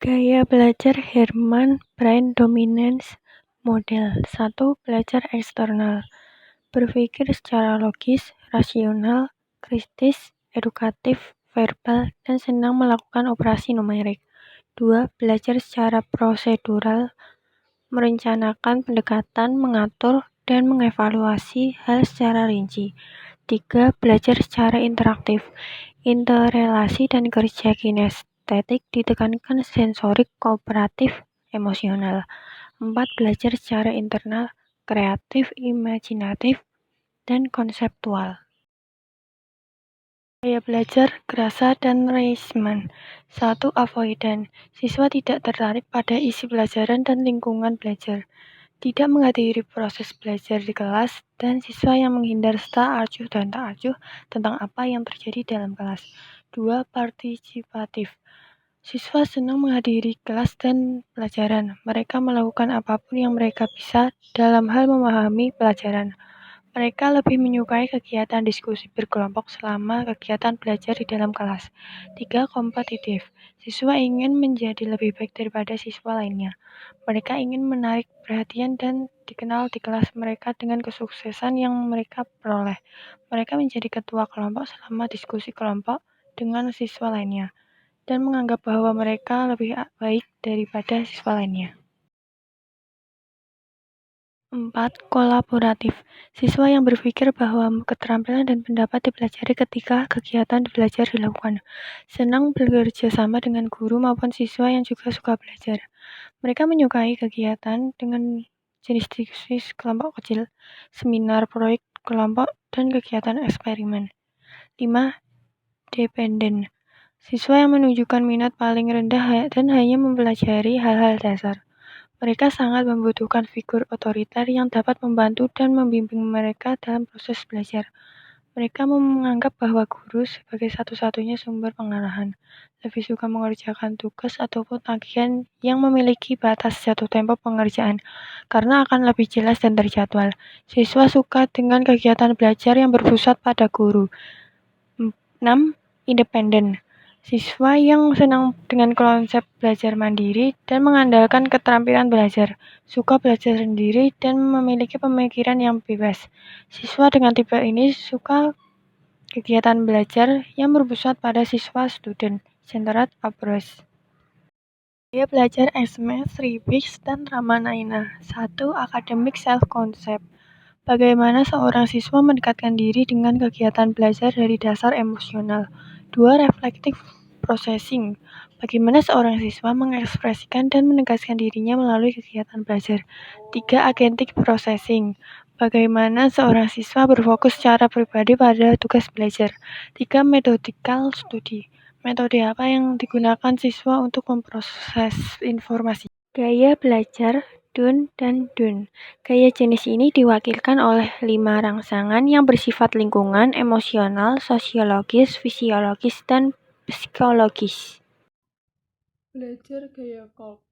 Gaya belajar Herman Brain Dominance Model 1. Belajar eksternal. Berpikir secara logis, rasional, kritis, edukatif, verbal, dan senang melakukan operasi numerik. 2. Belajar secara prosedural, merencanakan pendekatan, mengatur, dan mengevaluasi hal secara rinci. 3. Belajar secara interaktif, interrelasi dan kerja kinestetik ditekankan sensorik, kooperatif, emosional. 4. Belajar secara internal, kreatif, imajinatif, dan konseptual. Gaya belajar Grasa dan Reisman. 1. Avoidant. Siswa tidak tertarik pada isi pelajaran dan lingkungan belajar. Tidak menghadiri proses belajar di kelas, dan siswa yang menghindar serta acuh dan tak acuh tentang apa yang terjadi dalam kelas. 2. Partisipatif. Siswa senang menghadiri kelas dan pelajaran. Mereka melakukan apapun yang mereka bisa dalam hal memahami pelajaran. Mereka lebih menyukai kegiatan diskusi berkelompok selama kegiatan belajar di dalam kelas. 3. Kompetitif. Siswa ingin menjadi lebih baik daripada siswa lainnya. Mereka ingin menarik perhatian dan dikenal di kelas mereka dengan kesuksesan yang mereka peroleh. Mereka menjadi ketua kelompok selama diskusi kelompok dengan siswa lainnya, dan menganggap bahwa mereka lebih baik daripada siswa lainnya. 4. Kolaboratif. Siswa yang berpikir bahwa keterampilan dan pendapat dipelajari ketika kegiatan belajar dilakukan. Senang bekerja sama dengan guru maupun siswa yang juga suka belajar. Mereka menyukai kegiatan dengan jenis diskusi kelompok kecil, seminar, proyek kelompok, dan kegiatan eksperimen. 5. Dependen. Siswa yang menunjukkan minat paling rendah dan hanya mempelajari hal-hal dasar. Mereka sangat membutuhkan figur otoriter yang dapat membantu dan membimbing mereka dalam proses belajar. Mereka menganggap bahwa guru sebagai satu-satunya sumber pengarahan. Lebih suka mengerjakan tugas ataupun tagihan yang memiliki batas jatuh tempo pengerjaan, karena akan lebih jelas dan terjadwal. Siswa suka dengan kegiatan belajar yang berpusat pada guru. 6. Independen. Siswa yang senang dengan konsep belajar mandiri dan mengandalkan keterampilan belajar, suka belajar sendiri dan memiliki pemikiran yang bebas. Siswa dengan tipe ini suka kegiatan belajar yang berpusat pada siswa student-centered approach. Gaya belajar Smith, Reeves, dan Ramanayana. 1. Academic self-concept. Bagaimana seorang siswa mendekatkan diri dengan kegiatan belajar dari dasar emosional. 2. Reflective processing. Bagaimana seorang siswa mengekspresikan dan menegaskan dirinya melalui kegiatan belajar. 3. Agentic processing. Bagaimana seorang siswa berfokus secara pribadi pada tugas belajar. 3. Methodical study. Metode apa yang digunakan siswa untuk memproses informasi. Gaya belajar Dunn dan Dunn. Gaya jenis ini diwakilkan oleh 5 rangsangan yang bersifat lingkungan, emosional, sosiologis, fisiologis, dan psikologis. Belajar gaya Kolb.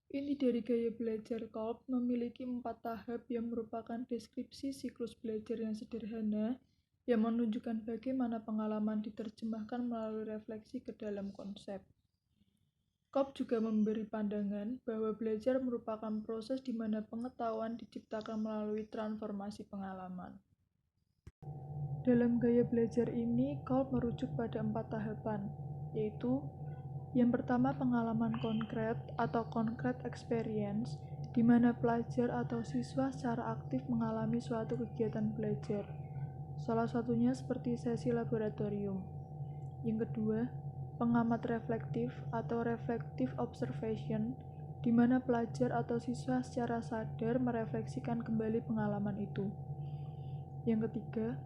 Ini dari gaya belajar Kolb memiliki 4 tahap yang merupakan deskripsi siklus belajar yang sederhana yang menunjukkan bagaimana pengalaman diterjemahkan melalui refleksi ke dalam konsep. Kolb juga memberi pandangan bahwa belajar merupakan proses di mana pengetahuan diciptakan melalui transformasi pengalaman. Dalam gaya belajar ini, Kolb merujuk pada 4 tahapan, yaitu yang pertama, pengalaman konkret atau concrete experience, di mana pelajar atau siswa secara aktif mengalami suatu kegiatan belajar. Salah satunya seperti sesi laboratorium. Yang kedua, pengamat reflektif atau reflective observation, di mana pelajar atau siswa secara sadar merefleksikan kembali pengalaman itu. Yang ketiga,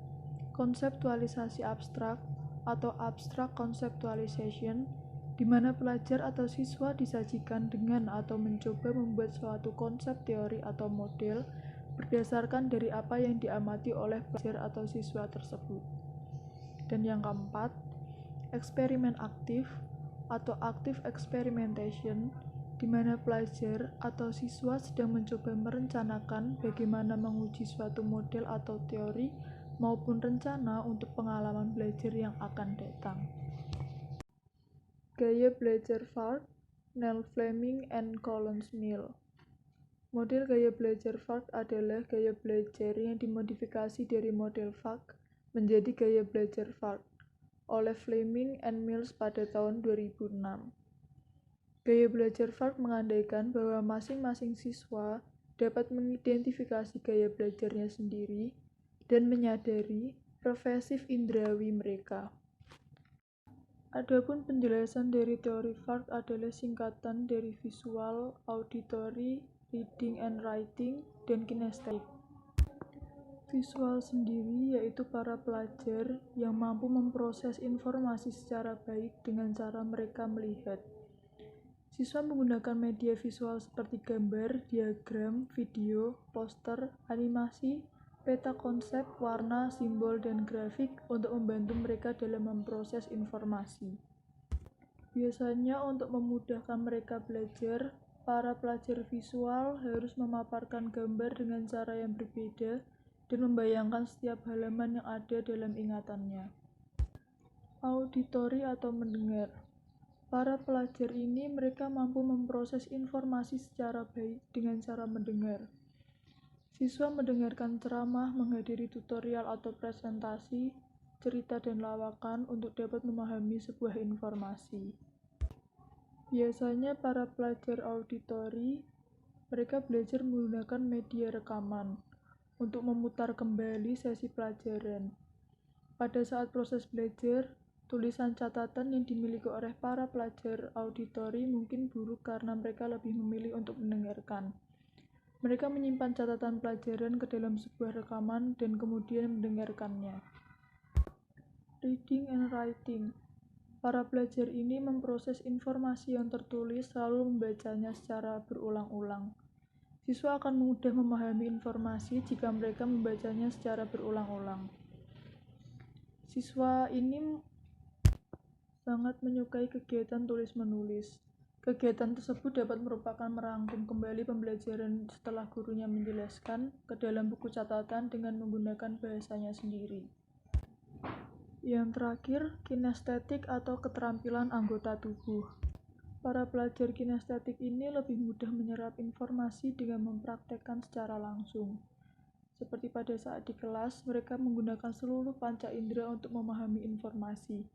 konseptualisasi abstrak atau abstract conceptualization, di mana pelajar atau siswa disajikan dengan atau mencoba membuat suatu konsep teori atau model berdasarkan dari apa yang diamati oleh pelajar atau siswa tersebut. Dan yang keempat, eksperimen aktif atau active experimentation, di mana pelajar atau siswa sedang mencoba merencanakan bagaimana menguji suatu model atau teori maupun rencana untuk pengalaman belajar yang akan datang. Gaya belajar Fard Neil Fleming and Collins Mill. Model gaya belajar Falk adalah gaya belajar yang dimodifikasi dari model Falk menjadi gaya belajar Falk oleh Fleming and Mills pada tahun 2006. Gaya belajar Falk mengandaikan bahwa masing-masing siswa dapat mengidentifikasi gaya belajarnya sendiri dan menyadari profesif indrawi mereka. Adapun penjelasan dari teori Falk adalah singkatan dari visual, auditory, reading and writing, dan kinestetik. Visual sendiri yaitu para pelajar yang mampu memproses informasi secara baik dengan cara mereka melihat. Siswa menggunakan media visual seperti gambar, diagram, video, poster, animasi, peta konsep, warna, simbol, dan grafik untuk membantu mereka dalam memproses informasi. Biasanya untuk memudahkan mereka belajar, para pelajar visual harus memaparkan gambar dengan cara yang berbeda dan membayangkan setiap halaman yang ada dalam ingatannya. Auditori atau mendengar. Para pelajar ini mereka mampu memproses informasi secara baik dengan cara mendengar. Siswa mendengarkan ceramah, menghadiri tutorial atau presentasi, cerita dan lawakan untuk dapat memahami sebuah informasi. Biasanya para pelajar auditori, mereka belajar menggunakan media rekaman untuk memutar kembali sesi pelajaran. Pada saat proses belajar, tulisan catatan yang dimiliki oleh para pelajar auditori mungkin buruk karena mereka lebih memilih untuk mendengarkan. Mereka menyimpan catatan pelajaran ke dalam sebuah rekaman dan kemudian mendengarkannya. Reading and writing. Para pelajar ini memproses informasi yang tertulis lalu membacanya secara berulang-ulang. Siswa akan mudah memahami informasi jika mereka membacanya secara berulang-ulang. Siswa ini sangat menyukai kegiatan tulis-menulis. Kegiatan tersebut dapat merupakan merangkum kembali pembelajaran setelah gurunya menjelaskan ke dalam buku catatan dengan menggunakan bahasanya sendiri. Yang terakhir, kinestetik atau keterampilan anggota tubuh. Para pelajar kinestetik ini lebih mudah menyerap informasi dengan mempraktekkan secara langsung. Seperti pada saat di kelas, mereka menggunakan seluruh panca indera untuk memahami informasi.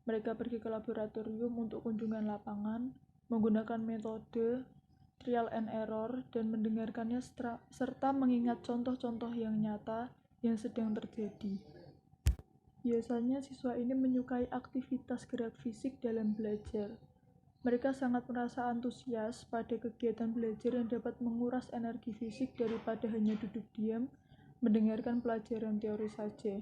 Mereka pergi ke laboratorium untuk kunjungan lapangan, menggunakan metode trial and error, dan mendengarkannya serta mengingat contoh-contoh yang nyata yang sedang terjadi. Biasanya siswa ini menyukai aktivitas gerak fisik dalam belajar. Mereka sangat merasa antusias pada kegiatan belajar yang dapat menguras energi fisik daripada hanya duduk diam, mendengarkan pelajaran teori saja.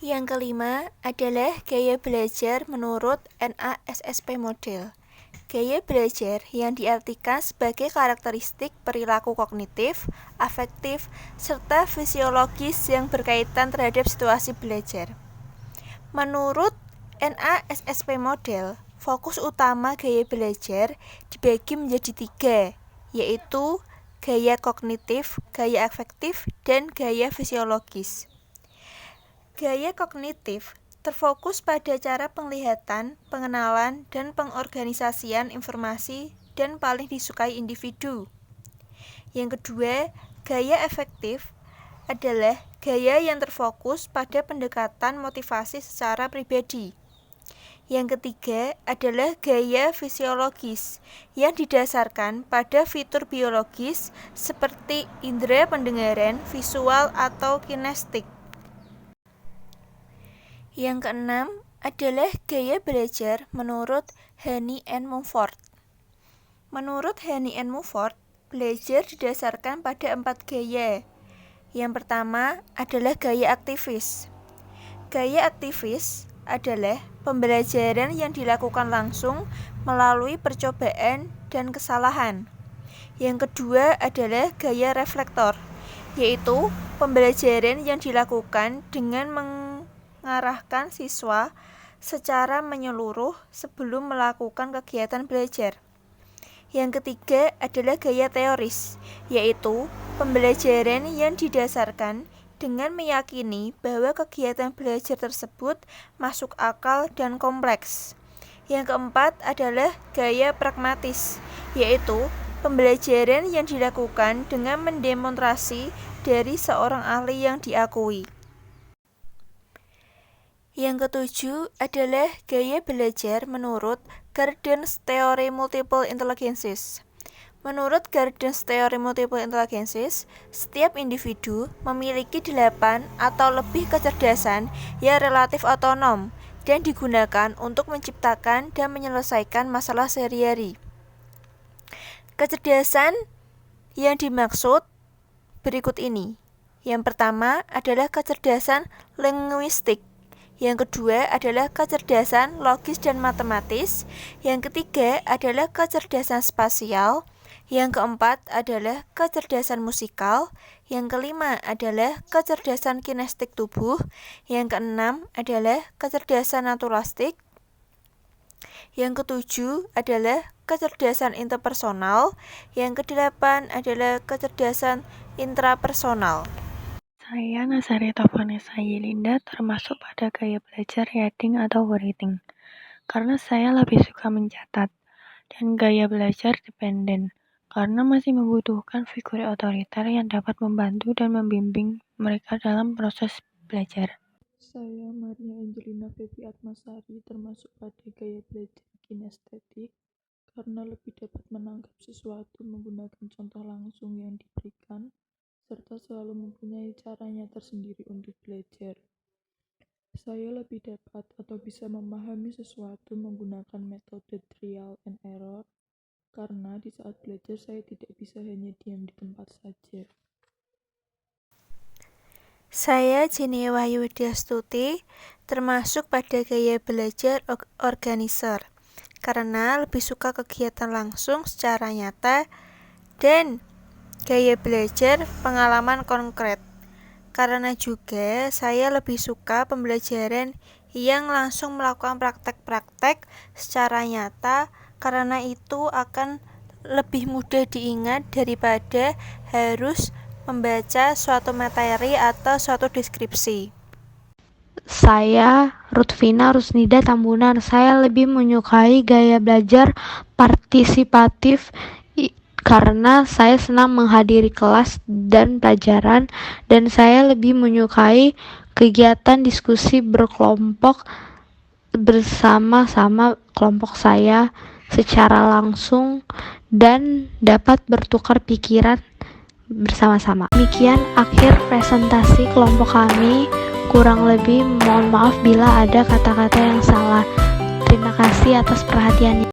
Yang kelima adalah gaya belajar menurut NASSP model. Gaya belajar yang diartikan sebagai karakteristik perilaku kognitif, afektif, serta fisiologis yang berkaitan terhadap situasi belajar. Menurut NASSP model, fokus utama gaya belajar dibagi menjadi 3, yaitu gaya kognitif, gaya afektif, dan gaya fisiologis. Gaya kognitif terfokus pada cara penglihatan, pengenalan, dan pengorganisasian informasi dan paling disukai individu. Yang kedua, gaya afektif adalah gaya yang terfokus pada pendekatan motivasi secara pribadi. Yang ketiga adalah gaya fisiologis yang didasarkan pada fitur biologis seperti indera pendengaran, visual, atau kinestetik. Yang keenam adalah gaya belajar menurut Honey and Mumford. Menurut Honey and Mumford, belajar didasarkan pada 4 gaya. Yang pertama adalah gaya aktivis. Gaya aktivis adalah pembelajaran yang dilakukan langsung melalui percobaan dan kesalahan. Yang kedua adalah gaya reflektor, yaitu pembelajaran yang dilakukan dengan mengarahkan siswa secara menyeluruh sebelum melakukan kegiatan belajar. Yang ketiga adalah gaya teoris, yaitu pembelajaran yang didasarkan dengan meyakini bahwa kegiatan belajar tersebut masuk akal dan kompleks. Yang keempat adalah gaya pragmatis, yaitu pembelajaran yang dilakukan dengan mendemonstrasi dari seorang ahli yang diakui. Yang ketujuh adalah gaya belajar menurut Gardner's Theory Multiple Intelligences. Menurut Gardner's Theory Multiple Intelligences, setiap individu memiliki 8 atau lebih kecerdasan yang relatif otonom dan digunakan untuk menciptakan dan menyelesaikan masalah sehari-hari. Kecerdasan yang dimaksud berikut ini. Yang pertama adalah kecerdasan linguistik. Yang kedua adalah kecerdasan logis dan matematis. Yang ketiga adalah kecerdasan spasial. Yang keempat adalah kecerdasan musikal. Yang kelima adalah kecerdasan kinestik tubuh. Yang keenam adalah kecerdasan naturalistik. Yang ketujuh adalah kecerdasan interpersonal. Yang kedelapan adalah kecerdasan intrapersonal. Saya Nazareta Vanessa Yelinda termasuk pada gaya belajar reading atau reading, karena saya lebih suka mencatat, dan gaya belajar dependen, karena masih membutuhkan figur otoriter yang dapat membantu dan membimbing mereka dalam proses belajar. Saya Maria Angelina Febi Atmasari termasuk pada gaya belajar kinestetik karena lebih dapat menangkap sesuatu menggunakan contoh langsung yang diberikan, serta selalu mempunyai caranya tersendiri untuk belajar. Saya lebih dapat atau bisa memahami sesuatu menggunakan metode trial and error, karena di saat belajar saya tidak bisa hanya diam di tempat saja. Saya Jenny Wahyu Widyastuti termasuk pada gaya belajar organizer karena lebih suka kegiatan langsung secara nyata dan gaya belajar pengalaman konkret. Karena juga saya lebih suka pembelajaran yang langsung melakukan praktek-praktek secara nyata, karena itu akan lebih mudah diingat daripada harus membaca suatu materi atau suatu deskripsi. Saya Rutvina Rusnida Tambunan. Saya lebih menyukai gaya belajar partisipatif karena saya senang menghadiri kelas dan pelajaran, dan saya lebih menyukai kegiatan diskusi berkelompok bersama-sama kelompok saya secara langsung dan dapat bertukar pikiran bersama-sama. Demikian akhir presentasi kelompok kami. Kurang lebih mohon maaf bila ada kata-kata yang salah. Terima kasih atas perhatiannya.